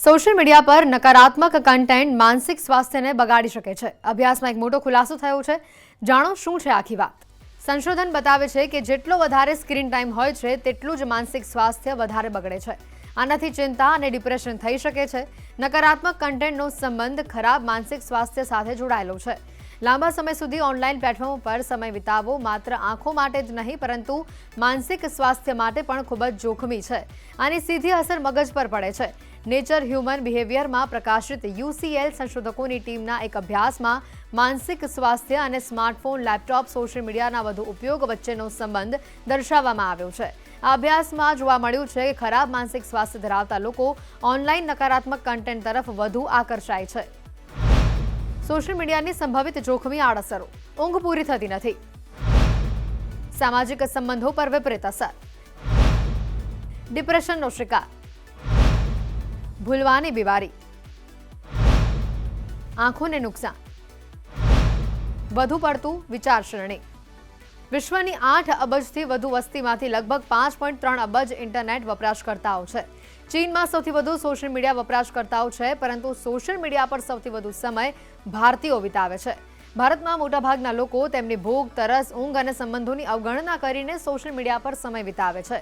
Social media પર નકારાત્મક content માનસિક સ્વાસ્થ્યને બગાડી શકે છે. અભ્યાસમાં એક મોટો ખુલાસો થયો છે. જાણો શું છે આખી વાત. સંશોધન બતાવે છે કે જેટલો વધારે સ્ક્રીન ટાઈમ હોય છે તેટલું જ માનસિક સ્વાસ્થ્ય વધારે બગડે છે. આનાથી ચિંતા અને ડિપ્રેશન થઈ શકે છે. નકારાત્મક કન્ટેન્ટનો સંબંધ ખરાબ માનસિક સ્વાસ્થ્ય સાથે જોડાયેલો છે. લાંબા સમય સુધી ઓનલાઈન પ્લેટફોર્મ પર સમય વિતાવવો માત્ર આંખો માટે જ નહીં પરંતુ માનસિક સ્વાસ્થ્ય માટે પણ ખૂબ જ જોખમી છે. આની સીધી અસર મગજ પર પડે છે. નેચર હ્યુમન બિહેવિયરમાં પ્રકાશિત UCL સંશોધકોની ટીમના એક અભ્યાસમાં માનસિક સ્વાસ્થ્ય અને સ્માર્ટફોન, લેપટોપ, સોશિયલ મીડિયાના વધુ ઉપયોગ વચ્ચેનો સંબંધ દર્શાવવામાં આવ્યો છે. આ અભ્યાસમાં જોવા મળ્યું છે કે ખરાબ માનસિક સ્વાસ્થ્ય ધરાવતા લોકો ઓનલાઈન નકારાત્મક કન્ટેન્ટ તરફ વધુ આકર્ષાય છે. સોશિયલ મીડિયાની સંભવિત જોખમી આડઅસરો. ઊંઘ પૂરી થતી નથી. સામાજિક સંબંધો પર વિપરીત અસર. ડિપ્રેશનનો શિકાર. ભૂલવાની બીમારી. આંખોને નુકસાન. વધુ પડતું વિચારસરણી. વિશ્વની 8 અબજથી વધુ વસ્તીમાંથી લગભગ 5.3 અબજ ઇન્ટરનેટ વપરાશકર્તાઓ છે. ચીનમાં સૌથી વધુ સોશિયલ મીડિયા વપરાશકર્તાઓ છે, પરંતુ સોશિયલ મીડિયા પર સૌથી વધુ સમય ભારતીયો વિતાવે છે. ભારતમાં મોટાભાગના લોકો તેમની ભૂખ, તરસ, ઊંઘ અને સંબંધોની અવગણના કરીને સોશિયલ મીડિયા પર સમય વિતાવે છે.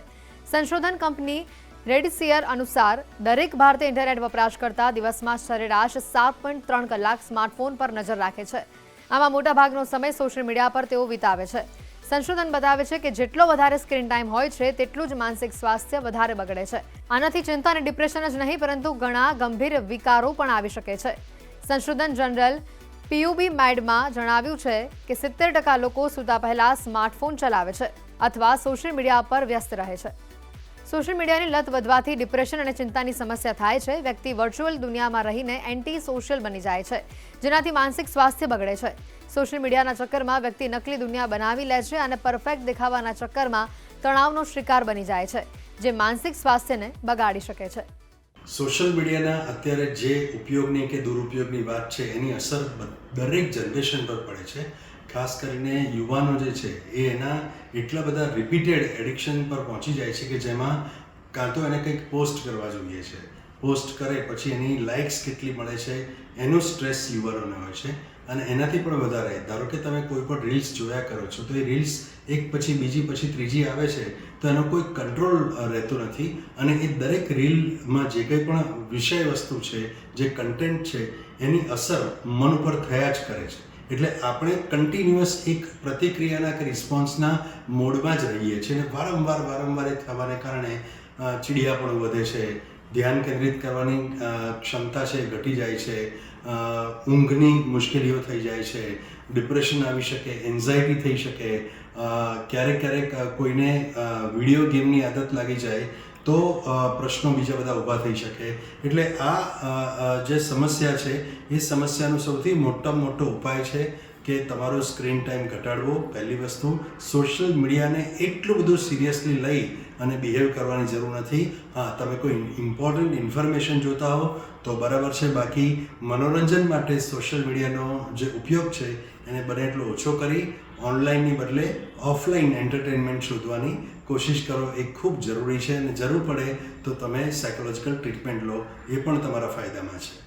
સંશોધન કંપની રેડિસિયર અનુસાર દરેક ભારતીય ઇન્ટરનેટ વપરાશકર્તા દિવસમાં સરેરાશ 7.3 કલાક સ્માર્ટફોન પર નજર રાખે છે. આમાં મોટાભાગનો સમય સોશિયલ મીડિયા પર તેઓ વિતાવે છે. સંશોધન બતાવે છે કે જેટલો વધારે સ્ક્રીન ટાઈમ હોય છે તેટલું જ માનસિક સ્વાસ્થ્ય વધારે બગડે છે. આનાથી ચિંતા અને ડિપ્રેશન જ નહીં પરંતુ ઘણા ગંભીર વિકારો પણ આવી શકે છે. સંશોધન જનરલ PUB મેડમાં જણાવ્યું છે કે 70% લોકો સૂતા પહેલા સ્માર્ટફોન ચલાવે છે અથવા સોશિયલ મીડિયા પર વ્યસ્ત રહે છે. સોશિયલ મીડિયાની લત વધવાથી ડિપ્રેશન અને ચિંતાની સમસ્યા થાય છે. વ્યક્તિ વર્ચ્યુઅલ દુનિયામાં રહીને એન્ટી સોશિયલ બની જાય છે, જેનાથી માનસિક સ્વાસ્થ્ય બગડે છે. સોશિયલ મીડિયાના ચક્કરમાં વ્યક્તિ નકલી દુનિયા બનાવી લે છે અને પરફેક્ટ દેખાવાના ચક્કરમાં તણાવનો શિકાર બની જાય છે, જે માનસિક સ્વાસ્થ્યને બગાડી શકે છે. સોશિયલ મીડિયાના અત્યારે જે ઉપયોગની કે દુરુપયોગની વાત છે એની અસર દરેક જનરેશન પર પડે છે. ખાસ કરીને યુવાનો જે છે એ એના એટલા બધા રિપીટેડ એડિક્શન પર પહોંચી જાય છે કે જેમાં કાં તો એને કંઈક પોસ્ટ કરવા જોઈએ છે, પોસ્ટ કરે પછી એની લાઇક્સ કેટલી મળે છે એનો સ્ટ્રેસ યુવાનોને હોય છે. અને એનાથી પણ વધારે ધારો કે તમે કોઈ પણ રીલ્સ જોયા કરો છો તો એ રીલ્સ એક પછી બીજી પછી ત્રીજી આવે છે તો એનો કોઈ કંટ્રોલ રહેતો નથી અને એ દરેક રીલમાં જે કંઈ પણ વિષય વસ્તુ છે, જે કન્ટેન્ટ છે એની અસર મન ઉપર થયા જ કરે છે. એટલે આપણે કન્ટિન્યુઅસ એક પ્રતિક્રિયાના કે રિસ્પોન્સના મોડમાં જ રહીએ છીએ અને વારંવાર એ થવાને કારણે ચીડિયાપણું વધે છે, ધ્યાન કેન્દ્રિત કરવાની ક્ષમતા છે ઘટી જાય છે, ઊંઘની મુશ્કેલીઓ થઈ જાય છે, ડિપ્રેશન આવી શકે, એન્ઝાયટી થઈ શકે, ક્યારેક કોઈને વિડીયો ગેમની આદત લાગી જાય તો પ્રશ્નો બીજા બધા ઊભા થઈ શકે. એટલે આ જે સમસ્યા છે એ સમસ્યાનો સૌથી મોટામાં મોટો ઉપાય છે કે તમારો સ્ક્રીન ટાઈમ ઘટાડવો. પહેલી વસ્તુ, સોશિયલ મીડિયાને એટલું બધું સિરિયસલી લઈ અને બિહેવ કરવાની જરૂર નથી. હા, તમે કોઈ ઇમ્પોર્ટન્ટ ઇન્ફોર્મેશન જોતા હો તો બરાબર છે, બાકી મનોરંજન માટે સોશિયલ મીડિયાનો જે ઉપયોગ છે એને બને એટલો ઓછો કરી ઓનલાઈનની બદલે ઓફલાઈન એન્ટરટેનમેન્ટ શોધવાની કોશિશ કરો. એ ખૂબ જરૂરી છે અને જરૂર પડે તો તમે સાયકોલોજીકલ ટ્રીટમેન્ટ લો, એ પણ તમારા ફાયદામાં છે.